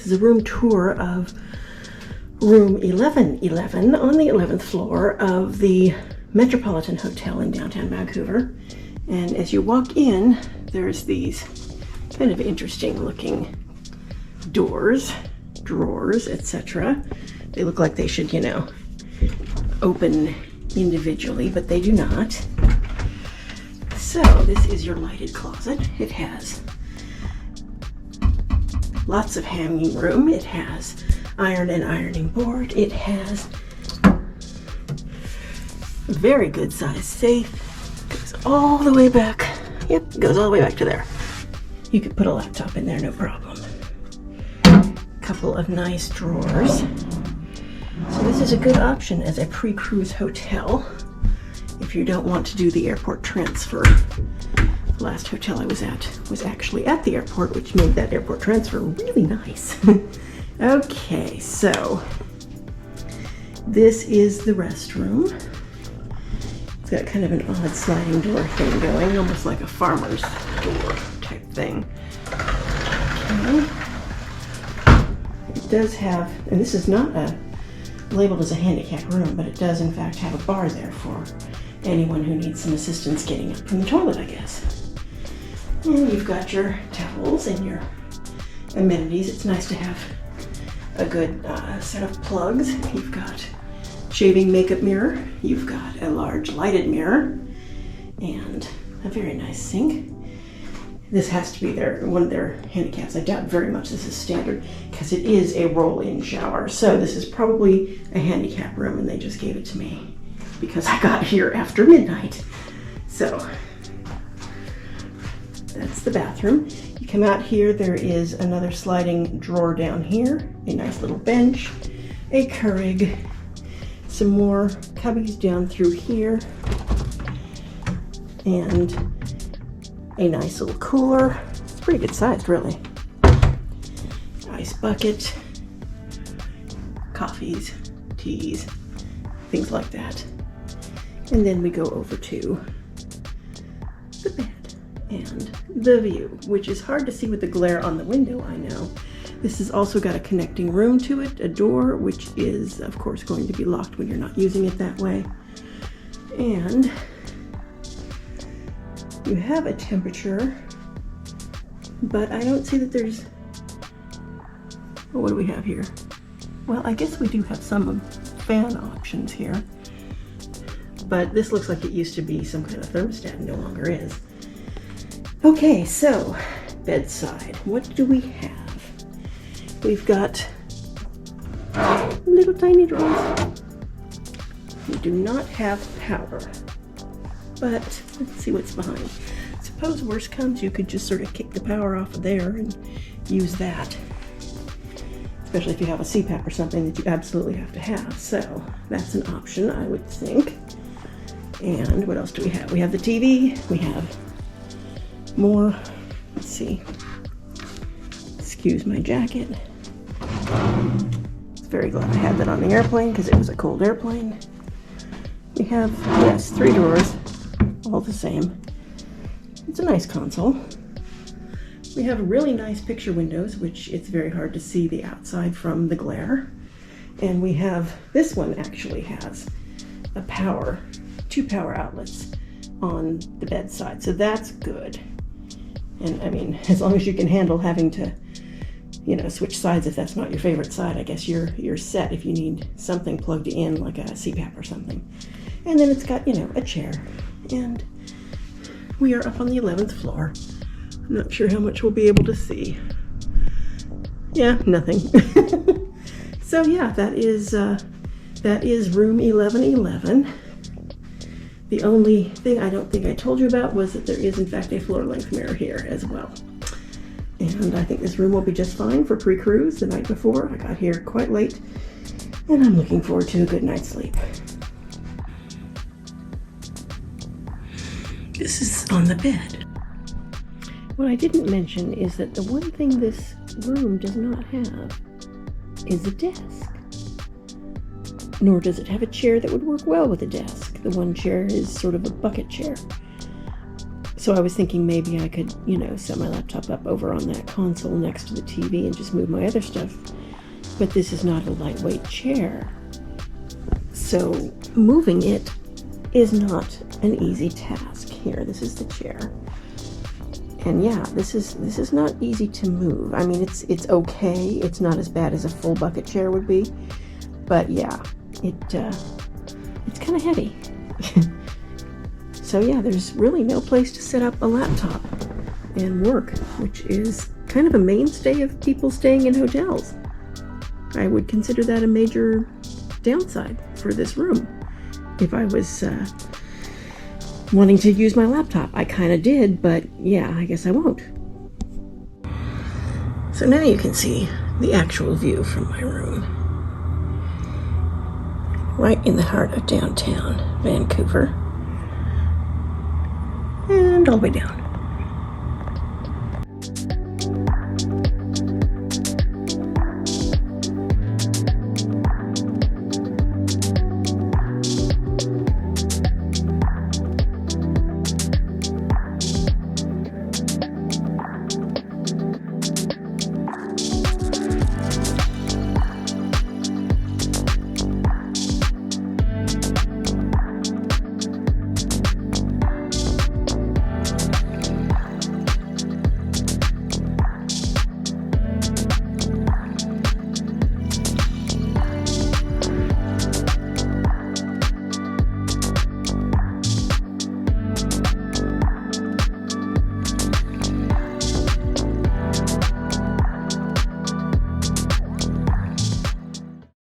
This is a room tour of room 1111 on the 11th floor of the Metropolitan Hotel in downtown Vancouver. And as you walk in, there's these kind of interesting looking doors, drawers, etc. They look like they should, open individually, but they do not. So this is your lighted closet. It has lots of hanging room. It has iron and ironing board. It has a very good sized safe. Goes all the way back. Yep, goes all the way back to there. You could put a laptop in there, no problem. Couple of nice drawers. So this is a good option as a pre-cruise hotel if you don't want to do the airport transfer. The last hotel I was at was actually at the airport, which made that airport transfer really nice. Okay, so this is the restroom. It's got kind of an odd sliding door thing going, almost like a farmer's door type thing. Okay. It does have, and this is not labeled as a handicap room, but it does in fact have a bar there for anyone who needs some assistance getting up from the toilet, I guess. And you've got your towels and your amenities. It's nice to have a good set of plugs. You've got shaving makeup mirror. You've got a large lighted mirror and a very nice sink. This has to be one of their handicaps. I doubt very much this is standard because it is a roll-in shower. So this is probably a handicap room and they just gave it to me because I got here after midnight. So that's the bathroom. You come out here, there is another sliding drawer down here, a nice little bench, a Keurig, some more cubbies down through here, and a nice little cooler. It's pretty good sized, really. Ice bucket, coffees, teas, things like that. And then we go over to the bed and the view, which is hard to see with the glare on the window, I know. This has also got a connecting room to it, a door, which is of course going to be locked when you're not using it that way. And you have a temperature, but I don't see that there's, what do we have here? Well, I guess we do have some fan options here, but this looks like it used to be some kind of thermostat and no longer is. Okay, so bedside, what do we have? We've got little tiny drawers. We do not have power, but let's see what's behind. Suppose worst comes, you could just sort of kick the power off of there and use that. Especially if you have a CPAP or something that you absolutely have to have. So that's an option, I would think. And what else do we have? We have the TV, we have more, let's see. Excuse my jacket. Very glad I had that on the airplane because it was a cold airplane. We have, yes, 3 drawers, all the same. It's a nice console. We have really nice picture windows, which it's very hard to see the outside from the glare. And we have, this one actually has a 2 power outlets on the bedside, so that's good. And I mean, as long as you can handle having to switch sides if that's not your favorite side, I guess you're set if you need something plugged in like a CPAP or something. And then it's got, a chair. And we are up on the 11th floor. I'm not sure how much we'll be able to see. Yeah, nothing. So yeah, that is room 1111. The only thing I don't think I told you about was that there is in fact a floor length mirror here as well. And I think this room will be just fine for pre-cruise the night before. I got here quite late, and I'm looking forward to a good night's sleep. This is on the bed. What I didn't mention is that the one thing this room does not have is a desk. Nor does it have a chair that would work well with a desk. The one chair is sort of a bucket chair. So I was thinking maybe I could, you know, set my laptop up over on that console next to the TV and just move my other stuff. But this is not a lightweight chair. So moving it is not an easy task. Here, this is the chair. And yeah, this is not easy to move. I mean, it's okay. It's not as bad as a full bucket chair would be. But yeah, it's kind of heavy. So yeah, there's really no place to set up a laptop and work, which is kind of a mainstay of people staying in hotels. I would consider that a major downside for this room. If I was wanting to use my laptop, I kind of did, but yeah, I guess I won't. So now you can see the actual view from my room. Right in the heart of downtown Vancouver. And all the way down.